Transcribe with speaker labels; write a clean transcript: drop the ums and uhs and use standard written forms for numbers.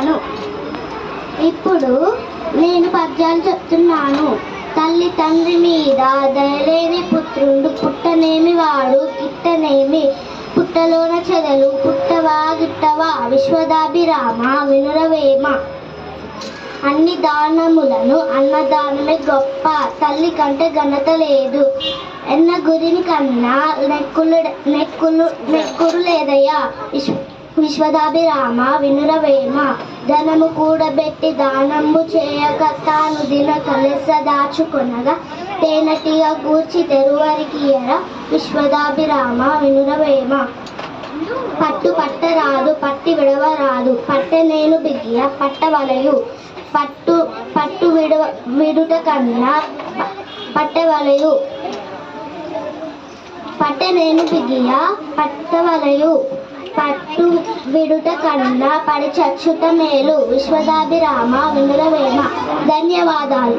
Speaker 1: చెప్తాను. ఇప్పుడు నేను పద్యాలు చెప్తున్నాను. తల్లి తండ్రి మీద దయలేని పుత్రుండు, పుట్టనేమి వాడు గిట్టనేమి, పుట్టలోన చెదలు పుట్టవా గిట్టవా, విశ్వదాభిరామ వినురవేమ. అన్ని దానములను అన్నదానమే గొప్ప, తల్లి కంటే ఘనత లేదు, ఎన్న గురిని కన్నా నెక్కురు లేదయ్యా, విశ్వదాభిరామ వినురవేమ. ధనము కూడబెట్టి దానము చేయక తాను దిన కలెస దాచుకొనగా, తేనటిగా గూర్చి తెరువరికి ఎర, విశ్వదాభిరామ వినురవేమ. పట్టు పట్టరాదు పట్టి విడవరాదు, పట్టె నేను బిగియ పట్టవలయు, పట్టు విడుట కన్నా పట్టవలయు, పట్టె నేను బిగియ పట్టవలయు, పట్టు విడుట కన్నా పడి చచ్చుట మేలు, విశ్వదాభిరామ వినురవేమ. ధన్యవాదాలు.